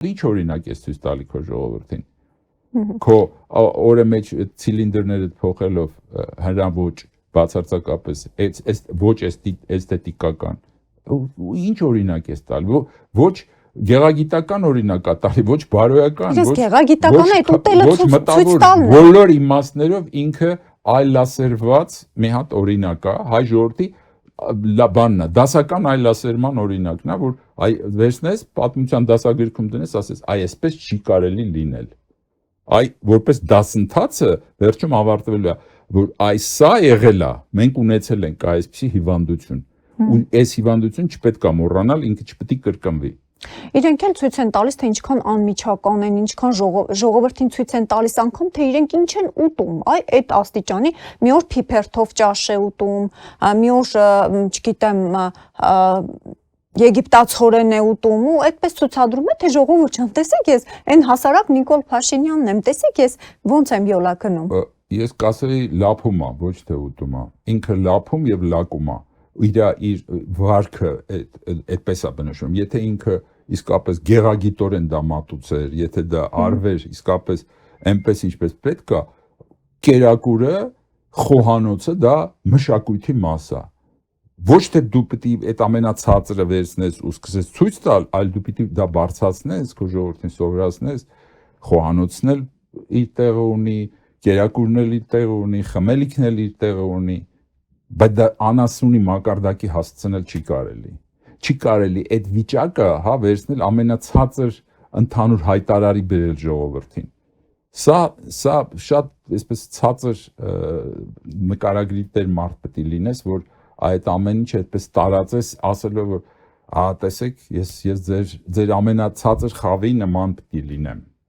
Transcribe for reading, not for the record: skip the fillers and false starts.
Ինչ օրինակ ես ցույց տալի քո ժողովրդին։ Քո օրը մեջ ցիլինդրները փոխելով հրաոճ բացարձակապես ոչ էսթետիկական ինչ օրինակ ես տալի ոչ գեղագիտական օրինակ տալի ոչ բարոյական ոչ գեղագիտականը այդ ուտելը ցույց տալն է բոլոր իմաստներով ինքը այլասերված մի հատ օրինակ է հայ ժողովրդի բանն է դասական այլասերման օրինակն է որ վերցնես պատմության դասագրքում դնես ասես այսպես չի կարելի լինել որպես դասընթացը վերջում ավարտվելու է որ սա եղել է մենք ունեցել ենք այսպիսի հիվանդություն ու այս հիվանդություն չպետք է մոռանալ ինքը չպետք է կրկնվի Իրենք էլ ցույց են տալիս թե ինչքան անմիջական են, ինչքան ժողովրդին ցույց են տալիս անգամ թե իրենք ինչ են ուտում, այդ աստիճանի մի օր փիփերթով ճաշ է ուտում, մի օր, չգիտեմ, եգիպտացորեն է ուտում ու այդպես ցուցադրում է թե ժողովուրդ ջան, տեսեք ես այն հասարակ Նիկոլ Փաշինյանն եմ, տեսեք ես ոնց եմ յոլա գնում։ Ես կասեի լափում է, ոչ թե ուտում է, ինքը լափում եւ լակում է։ Իր վարքը այդպես է բնորոշում, եթե ինքը իսկապես գեղագիտորեն դա մատուցեր, եթե դա արվեր իսկապես այնպես ինչպես պետք է, կերակուրը, խոհանոցը դա մշակույթի մաս է։ Ոչ թե դու պիտի այդ ամենացածրը վերցնես ու սկսես ցույց տալ, այլ դու պիտի դա բարձրացնես, քո ժողովրդին սովորացնես, խոհանոցն էլ իր տեղը ունի, կերակուրն էլ իր տեղը ունի, խմելիքն էլ իր տեղը ունի, բայց դա անասունի մակարդակի հասցնել չի կարելի։ Չի կարելի այդ վիճակը, վերցնել ամենացածր ընդհանուր հայտարարի բերել ժողովրդին։ Սա շատ այսպես ցածր նկարագրի տեր մարդ պետք է լինես, որ այդ ամեն ինչը այդպես տարածես, ասելով որ տեսեք, ես ձեր ամենացածր խավի նման պետք է լինեմ։